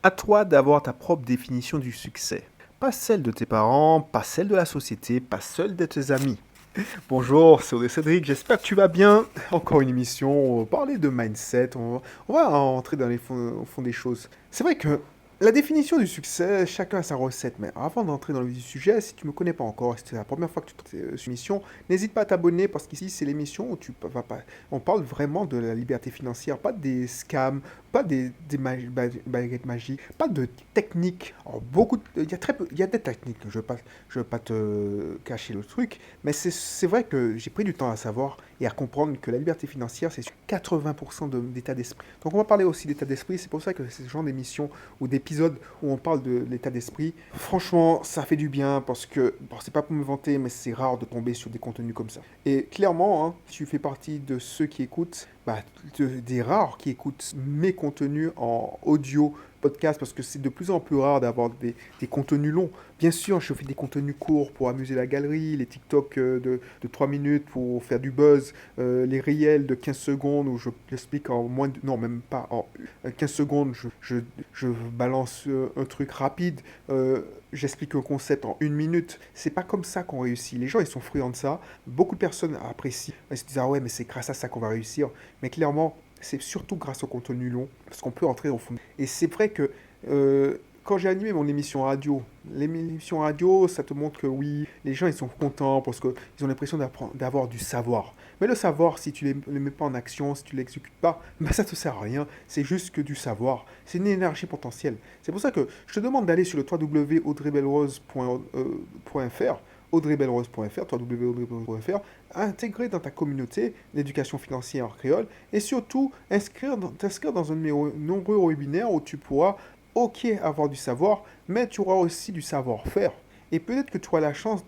À toi d'avoir ta propre définition du succès. Pas celle de tes parents, pas celle de la société, pas celle de tes amis. Bonjour, c'est Audrey Cédric, j'espère que tu vas bien. Encore une émission, on va parler de mindset, on va entrer dans au fond des choses. C'est vrai que la définition du succès, chacun a sa recette, mais avant d'entrer dans le vif du sujet, si tu ne me connais pas encore, si c'est la première fois que tu trouves cette émission, n'hésite pas à t'abonner parce qu'ici c'est l'émission où on parle vraiment de la liberté financière, pas des scams, pas baguettes magiques, pas de techniques. Alors, il y a très peu, il y a des techniques, je vais pas te cacher le truc, mais c'est vrai que j'ai pris du temps à savoir et à comprendre que la liberté financière, c'est sur 80% d'état d'esprit. Donc on va parler aussi d'état d'esprit, c'est pour ça que c'est ce genre d'émission ou d'épisodes où on parle de l'état d'esprit. Franchement, ça fait du bien parce que, bon, c'est pas pour me vanter, mais c'est rare de tomber sur des contenus comme ça. Et clairement, hein, si tu fais partie de ceux qui écoutent, des rares qui écoutent mes contenus en audio, podcast, parce que c'est de plus en plus rare d'avoir des contenus longs. Bien sûr, je fais des contenus courts pour amuser la galerie, les TikTok de 3 minutes pour faire du buzz, les réels de 15 secondes où je l'explique en moins de... Non, même pas en 15 secondes, je balance un truc rapide, j'explique un concept en 1 minute. C'est pas comme ça qu'on réussit. Les gens, ils sont friands de ça. Beaucoup de personnes apprécient. Ils se disent, ah ouais, mais c'est grâce à ça qu'on va réussir. Mais clairement, c'est surtout grâce au contenu long, parce qu'on peut entrer au fond. Et c'est vrai que quand j'ai animé mon émission radio, l'émission radio, ça te montre que oui, les gens ils sont contents parce qu'ils ont l'impression d'avoir du savoir. Mais le savoir, si tu ne le mets pas en action, si tu ne l'exécutes pas, ça ne te sert à rien. C'est juste que du savoir. C'est une énergie potentielle. C'est pour ça que je te demande d'aller sur le www.audreybelrose.fr audreybelrose.fr, www.audreybelrose.fr, intégrer dans ta communauté l'éducation financière en créole et surtout t'inscrire dans un de mes nombreux webinaires où tu pourras, ok, avoir du savoir, mais tu auras aussi du savoir-faire. Et peut-être que tu auras la chance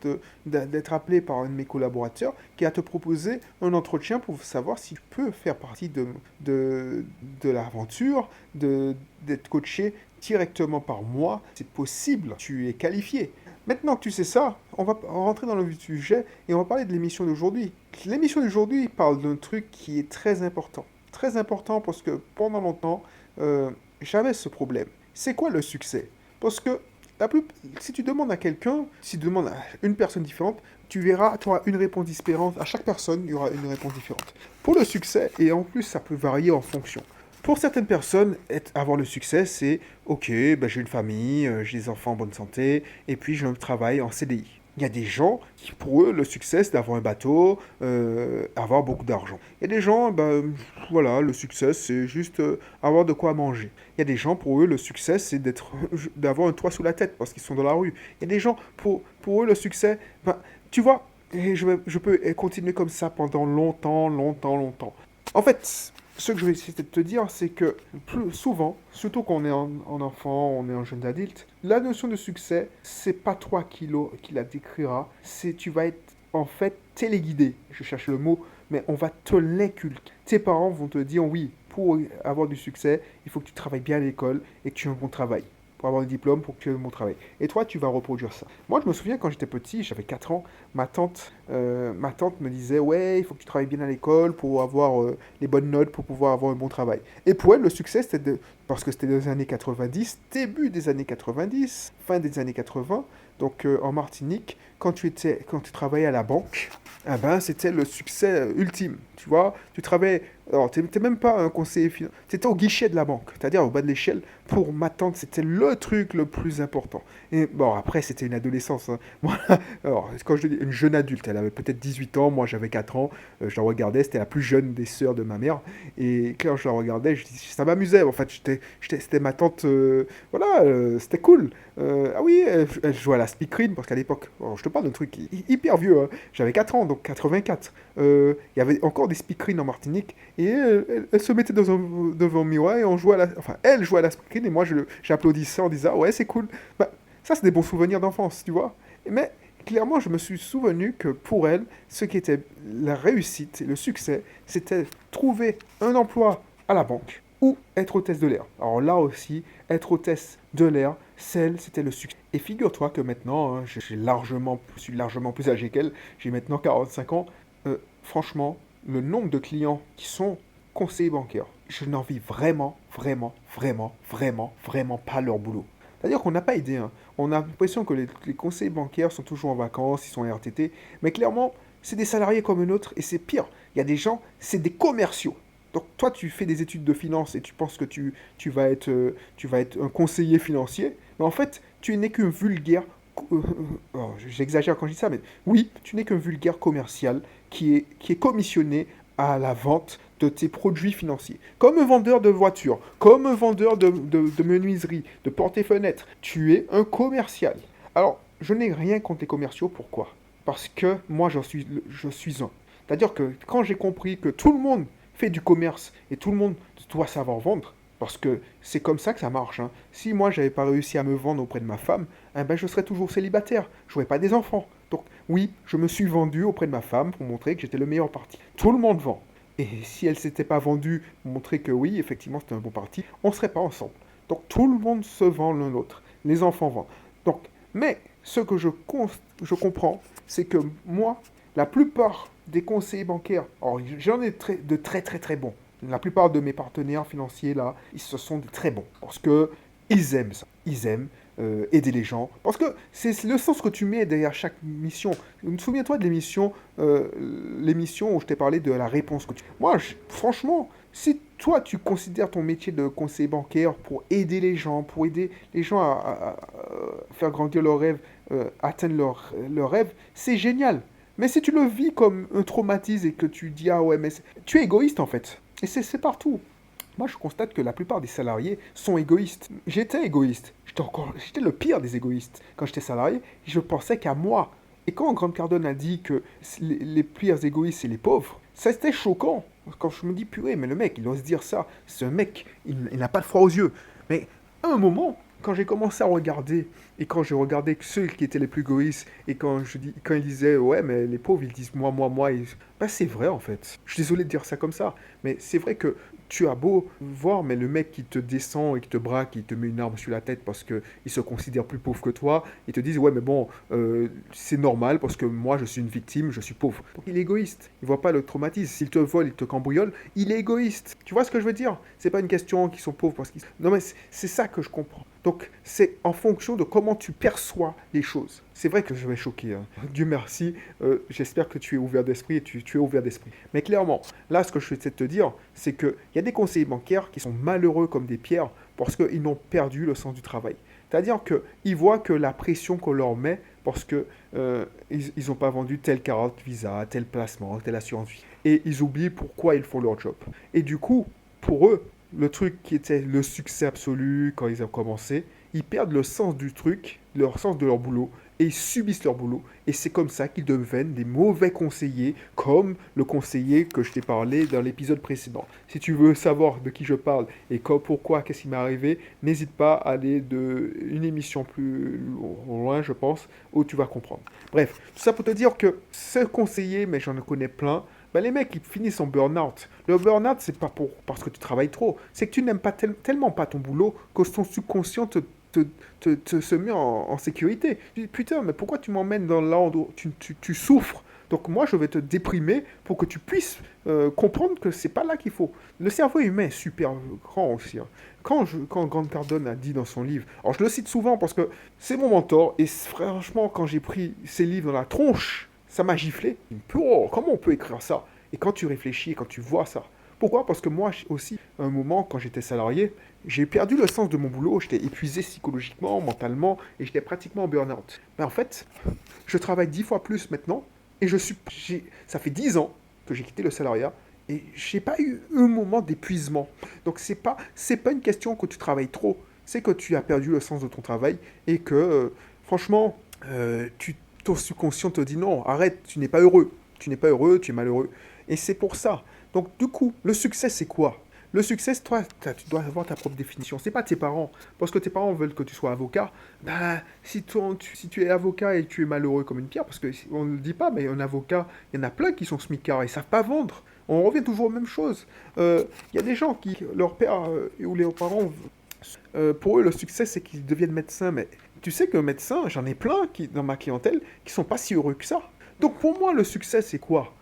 d'être appelé par un de mes collaborateurs qui va te proposer un entretien pour savoir si tu peux faire partie de l'aventure, d'être coaché directement par moi. C'est possible, tu es qualifié. Maintenant que tu sais ça, on va rentrer dans le vif du sujet et on va parler de l'émission d'aujourd'hui. L'émission d'aujourd'hui parle d'un truc qui est très important. Très important parce que pendant longtemps, j'avais ce problème. C'est quoi le succès? Parce que si tu demandes à quelqu'un, si tu demandes à une personne différente, tu verras, tu auras une réponse différente. À chaque personne, il y aura une réponse différente. Pour le succès, et en plus, ça peut varier en fonction. Pour certaines personnes, avoir le succès, c'est ok, j'ai une famille, j'ai des enfants en bonne santé, et puis j'ai un travail en CDI. Il y a des gens qui, pour eux, le succès, c'est d'avoir un bateau, avoir beaucoup d'argent. Il y a des gens, voilà, le succès, c'est juste avoir de quoi manger. Il y a des gens, pour eux, le succès, c'est d'avoir un toit sous la tête parce qu'ils sont dans la rue. Il y a des gens, pour eux, le succès, tu vois, et je peux continuer comme ça pendant longtemps, longtemps, longtemps. En fait, ce que je vais essayer de te dire, c'est que plus souvent, surtout quand on est en enfant, on est un jeune adulte, la notion de succès, c'est pas toi qui la décrira, c'est tu vas être en fait téléguidé. Je cherche le mot, mais on va te l'inculquer. Tes parents vont te dire oui, pour avoir du succès, il faut que tu travailles bien à l'école et que tu aies un bon travail. Pour avoir le diplôme, pour que tu aies un bon travail. Et toi, tu vas reproduire ça. Moi, je me souviens quand j'étais petit, j'avais 4 ans, ma tante me disait ouais, il faut que tu travailles bien à l'école pour avoir les bonnes notes, pour pouvoir avoir un bon travail. Et pour elle, le succès, parce que c'était des années 90, début des années 90, fin des années 80, donc en Martinique, quand tu travaillais à la banque, c'était le succès ultime. Tu vois, tu travaillais. Alors, tu n'étais même pas un conseiller financier, tu étais au guichet de la banque, c'est-à-dire au bas de l'échelle. Pour ma tante, c'était le truc le plus important. Et bon, après, c'était une adolescence. Hein. Moi, alors, quand je dis une jeune adulte, elle avait peut-être 18 ans, moi j'avais 4 ans, je la regardais, c'était la plus jeune des sœurs de ma mère. Et quand je la regardais, ça m'amusait. En fait, c'était ma tante, voilà, c'était cool. Ah oui, elle jouait à la speakerine, parce qu'à l'époque, je te parle d'un truc hyper vieux, hein. J'avais 4 ans, donc 84. Il y avait encore des speakerines en Martinique, et elle se mettait devant un miroir, et elle jouait à la speakerine, et moi j'applaudissais en disant, ah ouais, c'est cool. Ça, c'est des bons souvenirs d'enfance, tu vois. Mais clairement, je me suis souvenu que pour elle, ce qui était la réussite, le succès, c'était trouver un emploi à la banque ou être hôtesse de l'air. Alors là aussi, être hôtesse de l'air, c'était le succès. Et figure-toi que maintenant, hein, je suis largement plus âgé qu'elle, j'ai maintenant 45 ans. Franchement, le nombre de clients qui sont conseillers bancaires, je n'envie vraiment, vraiment, vraiment, vraiment, vraiment pas leur boulot. C'est-à-dire qu'on n'a pas idée, hein. On a l'impression que les conseillers bancaires sont toujours en vacances, ils sont en RTT, mais clairement, c'est des salariés comme un autre, et c'est pire. Il y a des gens, c'est des commerciaux. Donc toi, tu fais des études de finance et tu penses que tu vas être un conseiller financier, mais en fait, tu n'es qu'un vulgaire... oh, j'exagère quand je dis ça, mais oui, tu n'es qu'un vulgaire commercial qui est commissionné à la vente de tes produits financiers. Comme un vendeur de voitures, comme un vendeur de menuiserie, de portes et fenêtres. Tu es un commercial. Alors, je n'ai rien contre les commerciaux. Pourquoi? Parce que moi, je suis un. C'est-à-dire que quand j'ai compris que tout le monde fait du commerce et tout le monde doit savoir vendre, parce que c'est comme ça que ça marche, hein. Si moi, j'avais pas réussi à me vendre auprès de ma femme, eh ben, je serais toujours célibataire. Je n'aurais pas des enfants. Donc, oui, je me suis vendu auprès de ma femme pour montrer que j'étais le meilleur parti. Tout le monde vend. Et si elle s'était pas vendue pour montrer que oui, effectivement, c'était un bon parti, on ne serait pas ensemble. Donc, tout le monde se vend l'un l'autre. Les enfants vendent. Donc, mais ce que je comprends, c'est que moi, la plupart des conseillers bancaires, alors j'en ai de très très très bons. La plupart de mes partenaires financiers là, ce sont des très bons parce que ils aiment ça. Ils aiment aider les gens. Parce que c'est le sens que tu mets derrière chaque mission. Souviens-toi de l'émission où je t'ai parlé de la réponse que tu... Moi, franchement, si toi, tu considères ton métier de conseiller bancaire pour aider les gens, pour aider les gens à faire grandir leurs rêves, atteindre leurs rêves, c'est génial. Mais si tu le vis comme un traumatisme et que tu dis, ah ouais, mais tu es égoïste en fait. Et c'est partout. Moi, je constate que la plupart des salariés sont égoïstes. J'étais égoïste. J'étais le pire des égoïstes. Quand j'étais salarié, je pensais qu'à moi. Et quand Grant Cardone a dit que les pires égoïstes, c'est les pauvres, ça c'était choquant. Quand je me dis, purée, mais le mec, il ose dire ça. Ce mec, il n'a pas de froid aux yeux. Mais à un moment, quand j'ai commencé à regarder, et quand je regardais ceux qui étaient les plus égoïstes, et quand ils disaient, ouais, mais les pauvres, ils disent moi, bah, c'est vrai en fait. Je suis désolé de dire ça comme ça, mais c'est vrai que tu as beau voir, mais le mec qui te descend et qui te braque, qui te met une arme sur la tête parce qu'il se considère plus pauvre que toi, il te dit, ouais, mais bon, c'est normal parce que moi, je suis une victime, je suis pauvre. Donc il est égoïste. Il voit pas le traumatisme. S'il te vole, il te cambriole, il est égoïste. Tu vois ce que je veux dire? C'est pas une question qu'ils sont pauvres parce qu'ils... Non, mais c'est ça que je comprends. Donc, c'est en fonction de comment tu perçois les choses. C'est vrai que je vais choquer, hein. Dieu merci, j'espère que tu es ouvert d'esprit et tu es ouvert d'esprit. Mais clairement, là, ce que je vais essayer de te dire, c'est qu'il y a des conseillers bancaires qui sont malheureux comme des pierres parce qu'ils n'ont perdu le sens du travail. C'est-à-dire qu'ils voient que la pression qu'on leur met parce qu'ils n'ont pas vendu telle carte Visa, tel placement, telle assurance vie. Et ils oublient pourquoi ils font leur job. Et du coup, pour eux, le truc qui était le succès absolu quand ils ont commencé, ils perdent le sens du truc, leur sens de leur boulot, et ils subissent leur boulot. Et c'est comme ça qu'ils deviennent des mauvais conseillers, comme le conseiller que je t'ai parlé dans l'épisode précédent. Si tu veux savoir de qui je parle et pourquoi, qu'est-ce qui m'est arrivé, n'hésite pas à aller de une émission plus loin, je pense, où tu vas comprendre. Bref, tout ça pour te dire que ce conseiller, mais j'en connais plein, ben les mecs, ils finissent en burn-out. Le burn-out, c'est pas parce que tu travailles trop. C'est que tu n'aimes pas tellement pas ton boulot que ton subconscient se met en sécurité. Tu dis, putain, mais pourquoi tu m'emmènes dans là où tu souffres? Donc moi, je vais te déprimer pour que tu puisses comprendre que c'est pas là qu'il faut. Le cerveau humain est super grand aussi, hein. Quand Grant Cardone a dit dans son livre, alors je le cite souvent parce que c'est mon mentor, et franchement, quand j'ai pris ses livres dans la tronche, ça m'a giflé. Oh, comment on peut écrire ça? Et quand tu réfléchis, quand tu vois ça. Pourquoi? Parce que moi aussi, à un moment, quand j'étais salarié, j'ai perdu le sens de mon boulot. J'étais épuisé psychologiquement, mentalement, et j'étais pratiquement en burn-out. Mais en fait, je travaille 10 fois plus maintenant, et ça fait 10 ans que j'ai quitté le salariat, et j'ai pas eu un moment d'épuisement. Donc c'est pas une question que tu travailles trop, c'est que tu as perdu le sens de ton travail, et que, franchement, ton subconscient te dit non, arrête, tu n'es pas heureux. Tu n'es pas heureux, tu es malheureux. Et c'est pour ça. Donc, du coup, le succès, c'est quoi? Le succès, toi, tu dois avoir ta propre définition. C'est pas tes parents. Parce que tes parents veulent que tu sois avocat. Bah, si tu es avocat et tu es malheureux comme une pierre, parce qu'on ne le dit pas, mais un avocat, il y en a plein qui sont smicards, ils savent pas vendre. On revient toujours aux mêmes choses. Il y a des gens qui, leur père ou leurs parents, pour eux, le succès, c'est qu'ils deviennent médecins. Mais tu sais que médecins, j'en ai plein dans ma clientèle qui sont pas si heureux que ça. Donc pour moi, le succès, c'est quoi?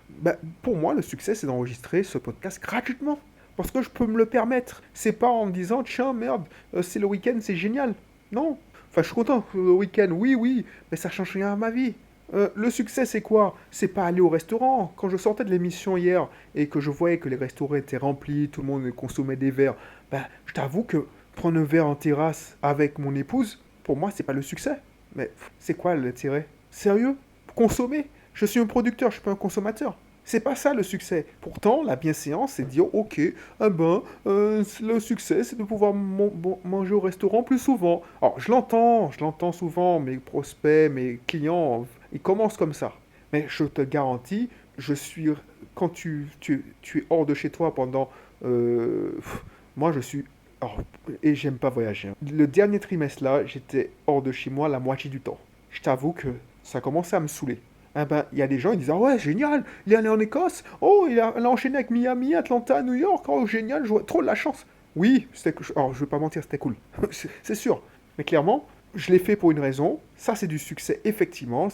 Pour moi, le succès, c'est d'enregistrer ce podcast gratuitement. Parce que je peux me le permettre. C'est pas en me disant, tiens, merde, c'est le week-end, c'est génial. Non. Enfin, je suis content que le week-end, oui, oui, mais ça change rien à ma vie. Le succès, c'est quoi? C'est pas aller au restaurant. Quand je sortais de l'émission hier et que je voyais que les restaurants étaient remplis, tout le monde consommait des verres, ben, je t'avoue que prendre un verre en terrasse avec mon épouse, pour moi, c'est pas le succès. Mais c'est quoi l'intérêt? Sérieux? Consommer? Je suis un producteur, je suis pas un consommateur. C'est pas ça le succès. Pourtant, la bienséance, c'est de dire, ok, le succès, c'est de pouvoir manger au restaurant plus souvent. Alors, je l'entends souvent, mes prospects, mes clients, ils commencent comme ça. Mais je te garantis, je suis, quand tu es hors de chez toi pendant, moi, je suis, alors, et j'aime pas voyager, hein. Le dernier trimestre là, j'étais hors de chez moi la moitié du temps. Je t'avoue que ça commençait à me saouler. Ah ben, il y a des gens, ils disent, ah ouais, génial, il est allé en Écosse, oh, il a enchaîné avec Miami, Atlanta, New York, oh, génial, j'aurais trop de la chance. Oui, alors je vais pas mentir, c'était cool, c'est sûr. Mais clairement, je l'ai fait pour une raison, ça c'est du succès, effectivement,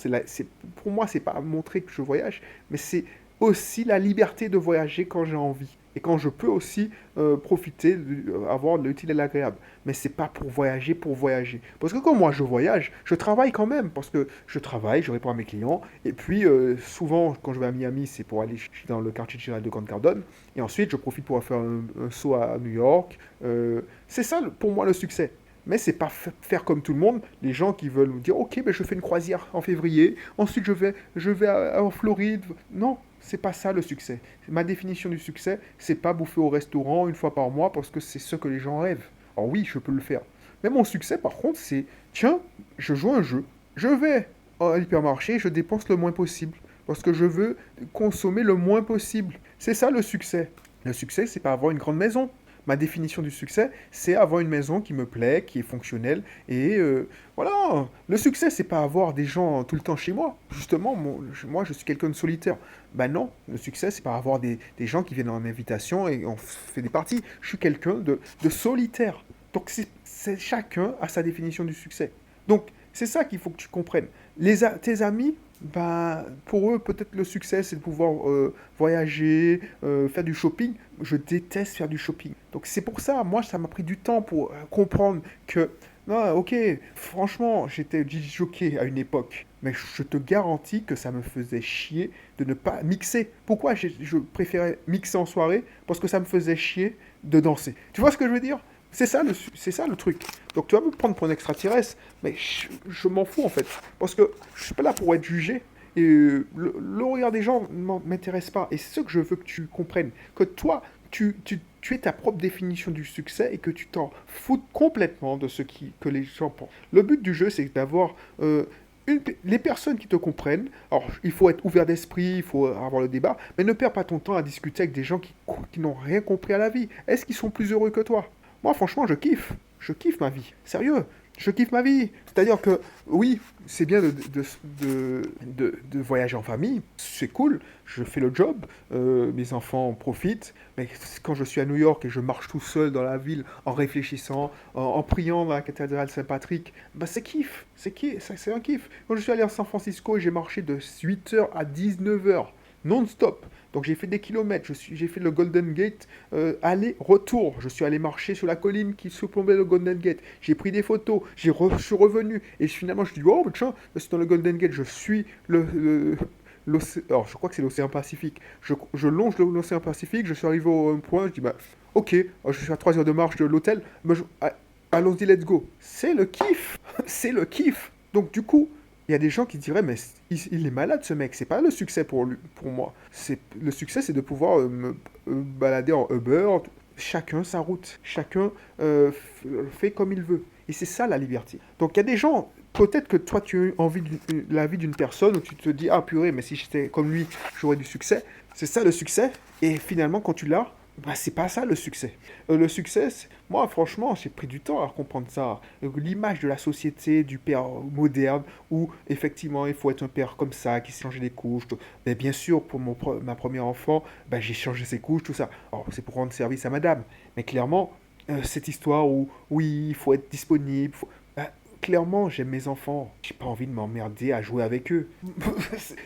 pour moi, c'est pas montrer que je voyage, mais c'est aussi la liberté de voyager quand j'ai envie. Et quand je peux aussi profiter, avoir de l'utile et l'agréable. Mais c'est pas pour voyager pour voyager. Parce que quand moi je voyage, je travaille quand même. Parce que je travaille, je réponds à mes clients. Et puis souvent, quand je vais à Miami, c'est pour aller dans le quartier général de Grant Cardone. Et ensuite, je profite pour faire un saut à New York. C'est ça pour moi le succès. Mais c'est pas faire comme tout le monde, les gens qui veulent nous dire ok, ben je fais une croisière en février, ensuite je vais en Floride. Non, c'est pas ça le succès. Ma définition du succès, c'est pas bouffer au restaurant une fois par mois parce que c'est ce que les gens rêvent. Alors oui, je peux le faire. Mais mon succès, par contre, c'est tiens, je joue un jeu, je vais à l'hypermarché, je dépense le moins possible parce que je veux consommer le moins possible. C'est ça le succès. Le succès, c'est pas avoir une grande maison. Ma définition du succès, c'est avoir une maison qui me plaît, qui est fonctionnelle. Et voilà, le succès, c'est pas avoir des gens tout le temps chez moi. Justement, moi, je suis quelqu'un de solitaire. Ben non, le succès, c'est pas avoir des gens qui viennent en invitation et on fait des parties. Je suis quelqu'un de solitaire. Donc, chacun a sa définition du succès. Donc, c'est ça qu'il faut que tu comprennes. Tes amis, ben, pour eux, peut-être le succès, c'est de pouvoir voyager, faire du shopping. Je déteste faire du shopping. Donc c'est pour ça, moi, ça m'a pris du temps pour comprendre que, non, ok, franchement, j'étais jockey à une époque. Mais je te garantis que ça me faisait chier de ne pas mixer. Pourquoi je préférais mixer en soirée? Parce que ça me faisait chier de danser. Tu vois ce que je veux dire? C'est ça le truc. Donc tu vas me prendre pour un extraterrestre, mais je m'en fous en fait. Parce que je suis pas là pour être jugé. Et le regard des gens ne m'intéresse pas. Et c'est ce que je veux que tu comprennes. Que toi, tu es ta propre définition du succès et que tu t'en fous complètement de que les gens pensent. Le but du jeu, c'est d'avoir les personnes qui te comprennent. Alors, il faut être ouvert d'esprit, il faut avoir le débat, mais ne perds pas ton temps à discuter avec des gens qui n'ont rien compris à la vie. Est-ce qu'ils sont plus heureux que toi? Moi, franchement, je kiffe. Je kiffe ma vie. Sérieux. Je kiffe ma vie. C'est-à-dire que, oui, c'est bien de voyager en famille. C'est cool. Je fais le job. Mes enfants en profitent. Mais quand je suis à New York et je marche tout seul dans la ville en réfléchissant, en priant dans la cathédrale Saint-Patrick, bah c'est kiff. C'est un kiff. Quand je suis allé à San Francisco et j'ai marché de 8h à 19h non-stop. Donc j'ai fait des kilomètres, j'ai fait le Golden Gate aller-retour. Je suis allé marcher sur la colline qui surplombait le Golden Gate. J'ai pris des photos, je suis revenu. Et finalement je dis, oh tiens, je suis dans le Golden Gate, je suis alors je crois que c'est l'océan Pacifique. Je longe l'océan Pacifique, je suis arrivé au point, je dis, bah ok, je suis à 3 heures de marche de l'hôtel, allons-y, let's go. C'est le kiff, c'est le kiff. Donc du coup, il y a des gens qui diraient, mais il est malade ce mec, c'est pas le succès pour lui, pour moi. Le succès, c'est de pouvoir me balader en Uber, chacun sa route, chacun fait comme il veut. Et c'est ça la liberté. Donc il y a des gens, peut-être que toi tu as envie de la vie d'une personne où tu te dis, ah purée, mais si j'étais comme lui, j'aurais du succès. C'est ça le succès. Et finalement, quand tu l'as, bah, c'est pas ça le succès. Le succès, moi franchement, j'ai pris du temps à comprendre ça. L'image de la société, du père moderne, où effectivement il faut être un père comme ça, qui sait changer les couches. Mais bien sûr, pour ma première enfant, bah, j'ai changé ses couches, tout ça. Alors c'est pour rendre service à madame. Mais clairement, cette histoire où oui, il faut être disponible, bah, clairement, j'aime mes enfants. J'ai pas envie de m'emmerder à jouer avec eux.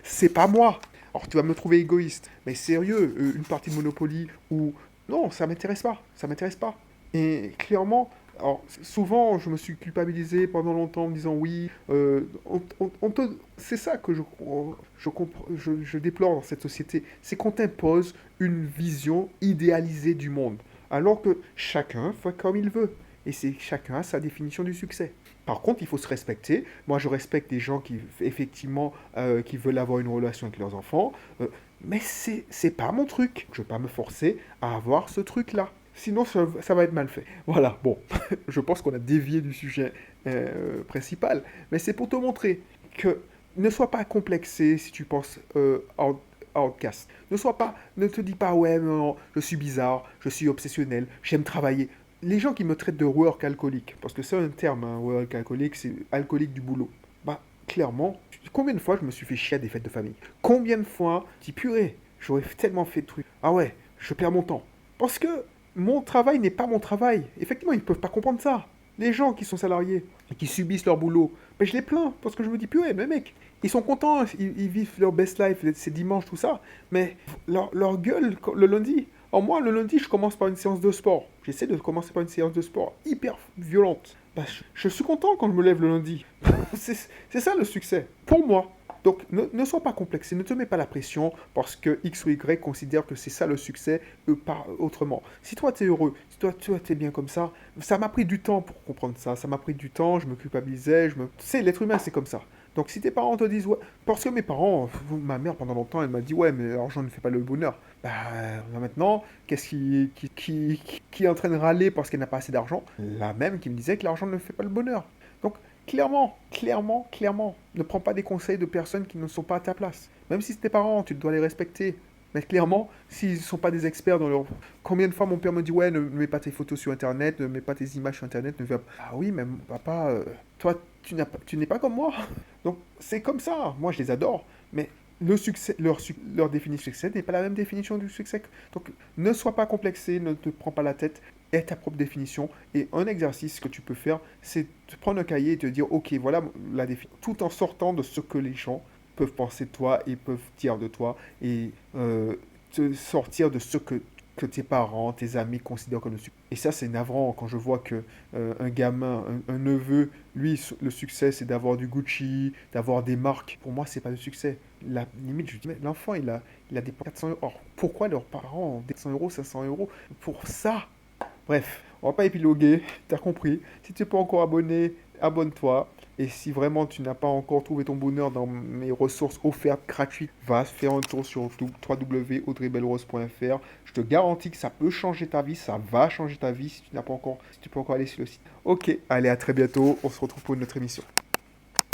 C'est pas moi. Alors tu vas me trouver égoïste, mais sérieux, une partie de Monopoly où Non, ça m'intéresse pas. Ça m'intéresse pas. Et clairement, alors souvent, je me suis culpabilisé pendant longtemps en me disant oui, c'est ça que je déplore dans cette société, c'est qu'on t'impose une vision idéalisée du monde, alors que chacun fait comme il veut. Et c'est chacun a sa définition du succès. Par contre, il faut se respecter. Moi, je respecte les gens qui, effectivement, qui veulent avoir une relation avec leurs enfants. Mais c'est pas mon truc. Je vais pas me forcer à avoir ce truc-là. Sinon, ça va être mal fait. Voilà, bon, je pense qu'on a dévié du sujet principal. Mais c'est pour te montrer que ne sois pas complexé si tu penses outcast. Ne te dis pas, ouais, non, je suis bizarre, je suis obsessionnel, j'aime travailler. Les gens qui me traitent de work alcoolique, parce que c'est un terme, hein, work alcoolique, c'est alcoolique du boulot. Bah, clairement, combien de fois je me suis fait chier à des fêtes de famille? Combien de fois, je dis purée, j'aurais tellement fait de trucs. Ah ouais, je perds mon temps. Parce que mon travail n'est pas mon travail. Effectivement, ils ne peuvent pas comprendre ça. Les gens qui sont salariés et qui subissent leur boulot, ben je les plains parce que je me dis, purée, mais mec, ils sont contents, ils vivent leur best life, c'est dimanche, tout ça, mais leur gueule le lundi. Alors moi, le lundi, je commence par une séance de sport. J'essaie de commencer par une séance de sport hyper violente. Ben, je suis content quand je me lève le lundi. C'est ça le succès, pour moi. Donc ne sois pas complexé, ne te mets pas la pression parce que X ou Y considère que c'est ça le succès, pas autrement. Si toi tu es heureux, si toi tu es bien comme ça m'a pris du temps pour comprendre ça, ça m'a pris du temps, je me culpabilisais, Tu sais, l'être humain c'est comme ça. Donc si tes parents te disent, ouais, parce que mes parents, ma mère pendant longtemps, elle m'a dit, ouais, mais l'argent ne fait pas le bonheur. Bah maintenant, qu'est-ce qui est en train de râler parce qu'elle n'a pas assez d'argent? La même qui me disait que l'argent ne fait pas le bonheur. Donc clairement, ne prends pas des conseils de personnes qui ne sont pas à ta place. Même si c'est tes parents, tu dois les respecter. Mais clairement, s'ils ne sont pas des experts dans leur... Combien de fois mon père me dit, ouais, ne mets pas tes photos sur Internet, ne mets pas tes images sur Internet, ne fais pas... Ah oui, mais papa, toi, tu n'es pas comme moi. Donc, c'est comme ça. Moi, je les adore. Mais le succès, leur définition de succès n'est pas la même définition du succès. Donc, ne sois pas complexé, ne te prends pas la tête, aie ta propre définition. Et un exercice que tu peux faire, c'est de prendre un cahier et te dire, ok, voilà la définition, tout en sortant de ce que les gens peuvent penser de toi et peuvent dire de toi, et te sortir de ce que tes parents, tes amis considèrent comme le succès. Et ça, c'est navrant quand je vois que un gamin, un neveu, lui, le succès, c'est d'avoir du Gucci, d'avoir des marques. Pour moi, c'est pas le succès. La limite, je dis, mais l'enfant, il a des 400 euros. Or, pourquoi leurs parents ont des 100 euros, 500 euros pour ça? Bref, on va pas épiloguer, t'as compris. Si tu n'es pas encore abonné, abonne-toi. Et si vraiment tu n'as pas encore trouvé ton bonheur dans mes ressources offertes gratuites, va faire un tour sur www.audreybelrose.fr. Je te garantis que ça peut changer ta vie, ça va changer ta vie si tu n'as pas encore, si tu peux encore aller sur le site. Ok, allez, à très bientôt. On se retrouve pour une autre émission.